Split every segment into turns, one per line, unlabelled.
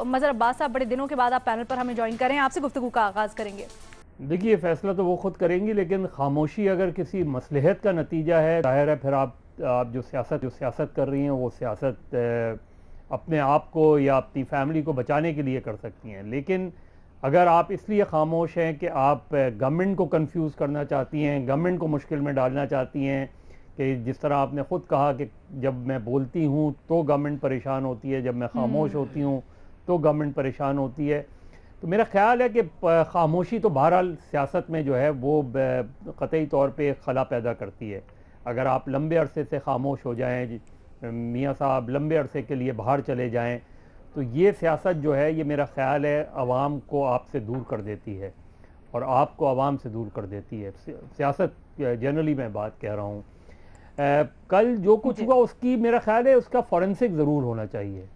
मजहर अब्बास साहब, बड़े दिनों के बाद आप पैनल पर हमें ज्वाइन करें, आपसे गुफ्तगू का आगाज़ करेंगे।
देखिए, फैसला तो वो खुद करेंगी, लेकिन खामोशी अगर किसी मसलहत का नतीजा है, जाहिर है फिर आप जो सियासत कर रही हैं वो सियासत अपने आप को या अपनी फैमिली को बचाने के लिए कर सकती हैं। लेकिन अगर आप इसलिए खामोश हैं कि आप गवर्नमेंट को कंफ्यूज करना चाहती हैं, गवर्नमेंट को मुश्किल में डालना चाहती हैं, कि जिस तरह आपने ख़ुद कहा कि जब मैं बोलती हूँ तो गवर्नमेंट परेशान होती है, जब मैं खामोश होती हूँ तो गवर्नमेंट परेशान होती है, तो मेरा ख्याल है कि खामोशी तो बहरहाल सियासत में जो है वो क़तई तौर पे खला पैदा करती है। अगर आप लंबे अरसे से खामोश हो जाएं, मियाँ साहब लंबे अरसे के लिए बाहर चले जाएं, तो ये सियासत जो है ये मेरा ख्याल है आवाम को आपसे दूर कर देती है और आपको आवाम से दूर कर देती है। सियासत जनरली मैं बात कह रहा हूँ। कल जो कुछ हुआ उसकी मेरा ख्याल है उसका फॉरेंसिक ज़रूर होना चाहिए,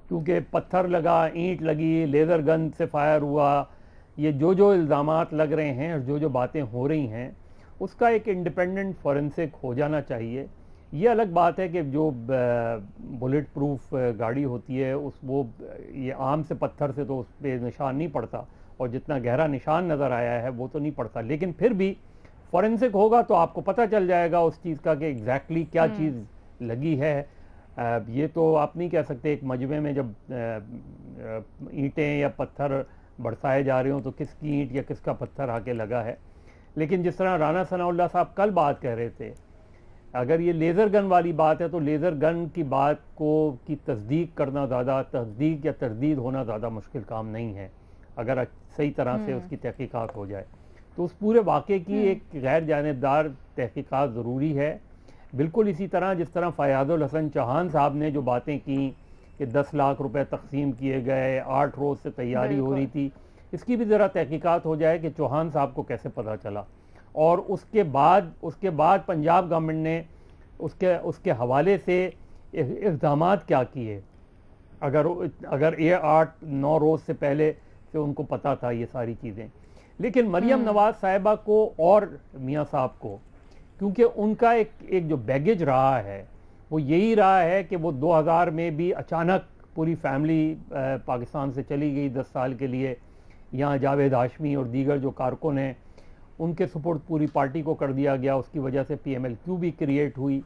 क्योंकि पत्थर लगा, ईंट लगी, लेज़र गन से फायर हुआ, ये जो इल्ज़ामात लग रहे हैं और जो बातें हो रही हैं उसका एक इंडिपेंडेंट फॉरेंसिक हो जाना चाहिए। ये अलग बात है कि जो बुलेट प्रूफ गाड़ी होती है ये आम से पत्थर से तो उस पर निशान नहीं पड़ता, और जितना गहरा निशान नज़र आया है वो तो नहीं पड़ता, लेकिन फिर भी फॉरेंसिक होगा तो आपको पता चल जाएगा उस चीज़ का कि एग्जैक्टली क्या चीज़ लगी है। ये तो आप नहीं कह सकते एक मजमे में जब ईंटें या पत्थर बरसाए जा रहे हो तो किसकी ईंट या किसका पत्थर आके लगा है। लेकिन जिस तरह राना सनाउल्लाह साहब कल बात कह रहे थे, अगर ये लेज़र गन वाली बात है तो लेज़र गन की बात की तस्दीक करना ज़्यादा, तस्दीक या तरदीद होना ज़्यादा मुश्किल काम नहीं है अगर सही तरह से उसकी तहकीकात हो जाए। तो उस पूरे वाक़े की एक गैर जानिबदार तहकीकात ज़रूरी है। बिल्कुल इसी तरह जिस तरह फ़याज़ुल हसन चौहान साहब ने जो बातें की कि 10 लाख रुपए तकसीम किए गए, 8 रोज़ से तैयारी हो रही थी, इसकी भी ज़रा तहकीकात हो जाए कि चौहान साहब को कैसे पता चला, और उसके बाद पंजाब गवर्नमेंट ने उसके हवाले से इक़दामात क्या किए, अगर ये 8-9 रोज़ से पहले से उनको पता था ये सारी चीज़ें। लेकिन मरियम नवाज साहिबा को और मियाँ साहब को, क्योंकि उनका एक जो बैगेज रहा है वो यही रहा है कि वो 2000 में भी अचानक पूरी फैमिली पाकिस्तान से चली गई 10 साल के लिए। यहाँ जावेद हाशमी और दीगर जो कारकुन हैं उनके सपोर्ट पूरी पार्टी को कर दिया गया, उसकी वजह से PMLQ भी क्रिएट हुई।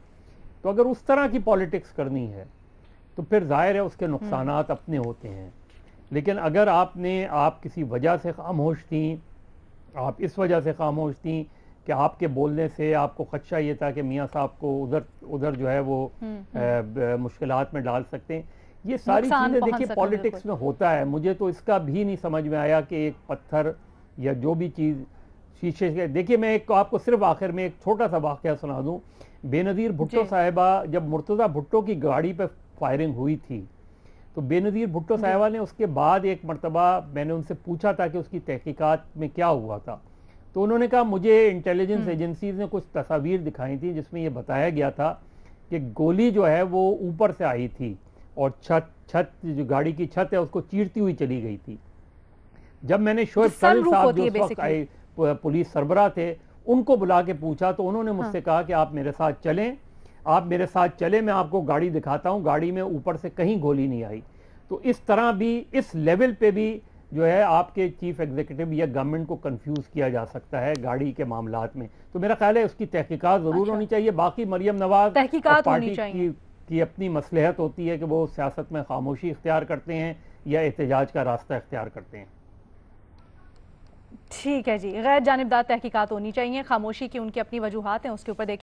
तो अगर उस तरह की पॉलिटिक्स करनी है तो फिर जाहिर है उसके नुकसानात अपने होते हैं। लेकिन अगर आप किसी वजह से खामोश थी, आप इस वजह से खामोश थी कि आपके बोलने से आपको खदशा ये था कि मियाँ साहब को उधर जो है वो मुश्किलात में डाल सकते हैं, ये सारी चीज़ें देखिए पॉलिटिक्स में होता है। मुझे तो इसका भी नहीं समझ में आया कि एक पत्थर या जो भी चीज़ शीशे से, देखिए मैं आपको सिर्फ आखिर में एक छोटा सा वाक़या सुना दूँ। बेनज़ीर भुट्टो साहिबा, जब मुर्तज़ा भुट्टो की गाड़ी पर फायरिंग हुई थी तो बेनज़ीर भुट्टो साहिबा ने उसके बाद एक मरतबा मैंने उनसे पूछा था कि उसकी तहकीकात में क्या हुआ था, तो उन्होंने कहा मुझे इंटेलिजेंस एजेंसीज ने कुछ तस्वीर दिखाई थी जिसमें यह बताया गया था कि गोली जो है वो ऊपर से आई थी और छत जो गाड़ी की छत है उसको चीरती हुई चली गई थी। जब मैंने शोएब सलील साहब जो उस वक्त आए पुलिस सरबराह थे उनको बुला के पूछा तो उन्होंने मुझसे कहा कि आप मेरे साथ चलें, मैं आपको गाड़ी दिखाता हूँ, गाड़ी में ऊपर से कहीं गोली नहीं आई। तो इस तरह भी इस लेवल पे भी जो है आपके चीफ एग्जीक्यूटिव या गवर्नमेंट को कंफ्यूज किया जा सकता है गाड़ी के मामलात में। तो मेरा ख्याल है उसकी तहकीकात जरूर होनी चाहिए। बाकी मरियम नवाज पार्टी की अपनी मसलहत होती है कि वो सियासत में खामोशी इख्तियार करते हैं या एहतजाज का रास्ता इख्तियार करते हैं।
ठीक है जी, गैर जानिबदार तहकीकात होनी चाहिए, खामोशी की उनकी अपनी वजूहात हैं, उसके ऊपर देखिए।